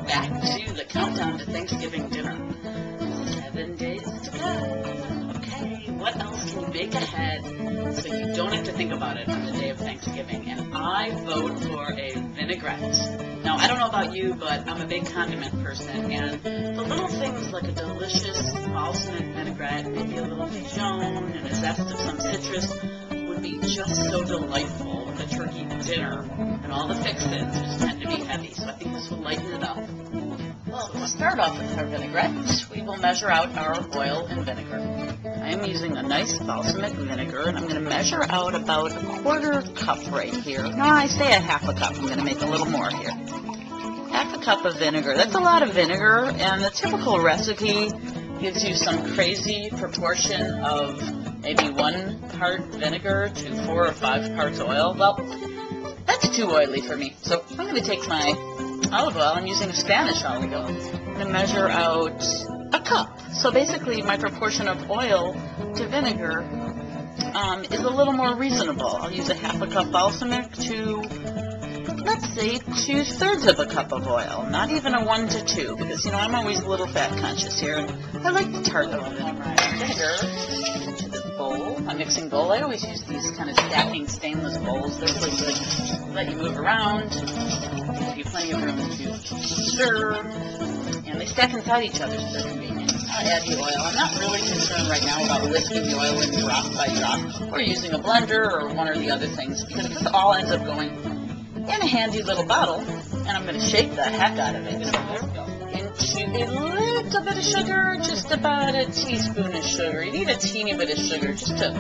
back to the countdown to Thanksgiving dinner. 7 days to go. Okay, what else can you bake ahead so you don't have to think about it on the day of Thanksgiving? And I vote for a vinaigrette. Now, I don't know about you, but I'm a big condiment person, and the little things like a delicious balsamic vinaigrette, maybe a little Dijon, and a zest of some citrus would be just so delightful with a turkey dinner, and all the fix-ins just tend to be heavy, so I think this will lighten it up. Well, to start off with our vinaigrette, we will measure out our oil and vinegar. I am using a nice balsamic vinegar, and I'm going to measure out about a 1/4 cup right here. No, I say a 1/2 cup. I'm going to make a little more here. 1/2 cup of vinegar. That's a lot of vinegar, and the typical recipe gives you some crazy proportion of maybe 1 part vinegar to 4 or 5 parts oil. Well, that's too oily for me, so I'm going to take my olive oil. I'm using Spanish olive oil. I'm going to measure out a cup. So basically, my proportion of oil to vinegar is a little more reasonable. I'll use a 1/2 cup balsamic to, let's say, 2/3 of a cup of oil. Not even a 1 to 2, because, you know, I'm always a little fat conscious here. I like the tart of vinegar into the bowl, a mixing bowl. I always use these kind of stacking stainless bowls. They're really good. Let you move around, give you plenty of room to stir, and they stack inside each other, so they're convenient. I'll add the oil. I'm not really concerned right now about lifting the oil in drop by drop, or using a blender or one or the other things, because this all ends up going in a handy little bottle, and I'm going to shake the heck out of it. Into a little bit of sugar, just about a teaspoon of sugar. You need a teeny bit of sugar just to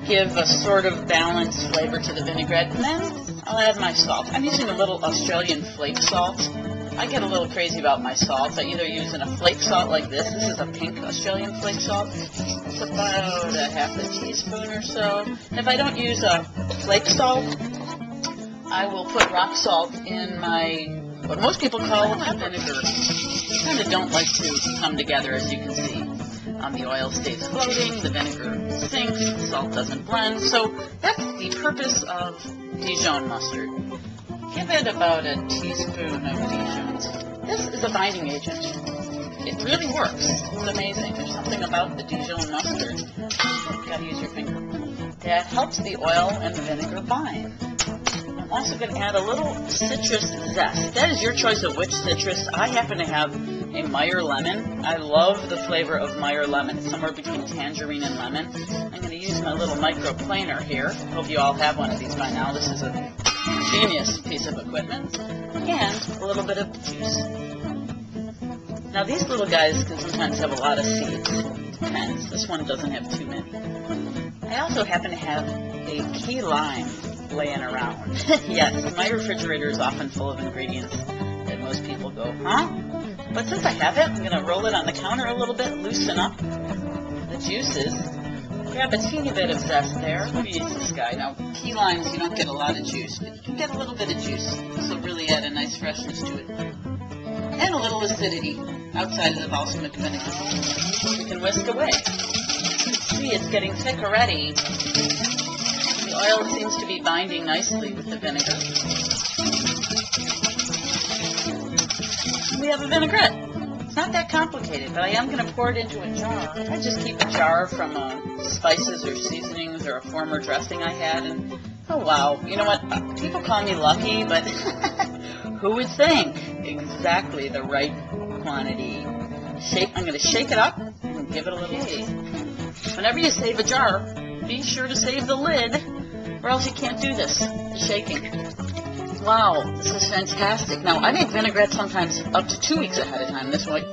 give a sort of balanced flavor to the vinaigrette, and then I'll add my salt. I'm using a little Australian flake salt. I get a little crazy about my salts. I either use a flake salt like this. This is a pink Australian flake salt. It's about a 1/2 teaspoon or so. And if I don't use a flake salt, I will put rock salt in my, what most people call vinegar. They kind of don't like to come together, as you can see. The oil stays floating, the vinegar sinks, the salt doesn't blend. So that's the purpose of Dijon mustard. Give it about a teaspoon of Dijon. This is a binding agent. It really works. It's amazing. There's something about the Dijon mustard. You've got to use your finger. That helps the oil and the vinegar bind. I'm also going to add a little citrus zest. That is your choice of which citrus. I happen to have a Meyer lemon. I love the flavor of Meyer lemon. It's somewhere between tangerine and lemon. I'm going to use my little microplaner here. Hope you all have one of these by now. This is a genius piece of equipment. And a little bit of juice. Now these little guys can sometimes have a lot of seeds. Depends. This one doesn't have too many. I also happen to have a key lime laying around. Yes, my refrigerator is often full of ingredients that most people go, huh? But since I have it, I'm going to roll it on the counter a little bit, loosen up the juices, grab a teeny bit of zest there. Let me use this guy. Now, key limes, you don't get a lot of juice, but you can get a little bit of juice. This will really add a nice freshness to it. And a little acidity outside of the balsamic vinegar. You can whisk away. See, it's getting thick already. The oil seems to be binding nicely with the vinegar. We have a vinaigrette. It's not that complicated, but I am going to pour it into a jar. I just keep a jar from spices or seasonings or a former dressing I had, and oh wow, you know what? People call me lucky, but who would think? Exactly the right quantity. I'm going to shake it up and give it a little tea. Whenever you save a jar, be sure to save the lid, or else you can't do this, the shaking. Wow, this is fantastic. Now, I make vinaigrette sometimes up to 2 weeks ahead of time. This one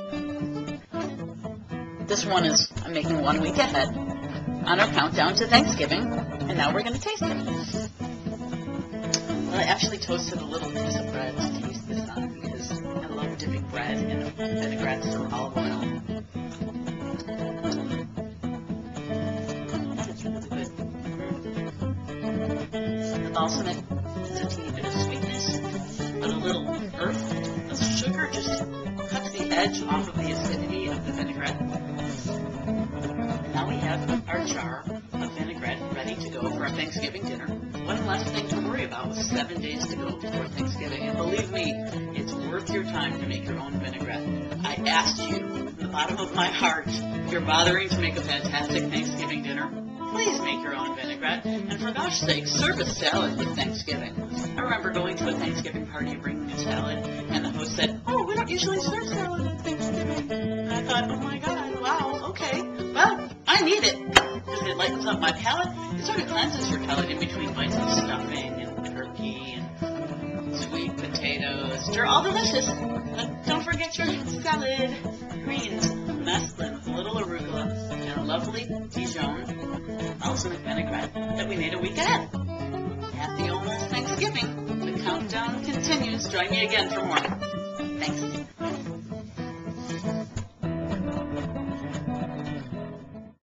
is, I'm making 1 week ahead on our countdown to Thanksgiving, and now we're going to taste it. Well, I actually toasted a little piece of bread to taste this on, because I love dipping bread in vinaigrette or olive oil. It's really good. The balsamic is a teeny bit of sweetness, but a little earth. The sugar just cuts the edge off of the acidity of the vinaigrette. And now we have our jar of vinaigrette ready to go for our Thanksgiving dinner. One less thing to worry about. about with 7 days to go before Thanksgiving. And believe me, it's worth your time to make your own vinaigrette. I asked you, from the bottom of my heart, if you're bothering to make a fantastic Thanksgiving dinner, please make your own vinaigrette. And for gosh sake, serve a salad with Thanksgiving. I remember going to a Thanksgiving party and bringing a salad, and the host said, "Oh, we don't usually serve salad at Thanksgiving." And I thought, oh my God, wow, okay. Well, I need it, because it lightens up my palate. It sort of cleanses your palate in between bites of stuffing and turkey and sweet potatoes. They're all delicious. But don't forget your salad. Greens, mesclun with a little arugula, and a lovely Dijon balsamic vinaigrette that we made a week ahead. Happy almost Thanksgiving. The countdown continues. Join me again for more. Thanks.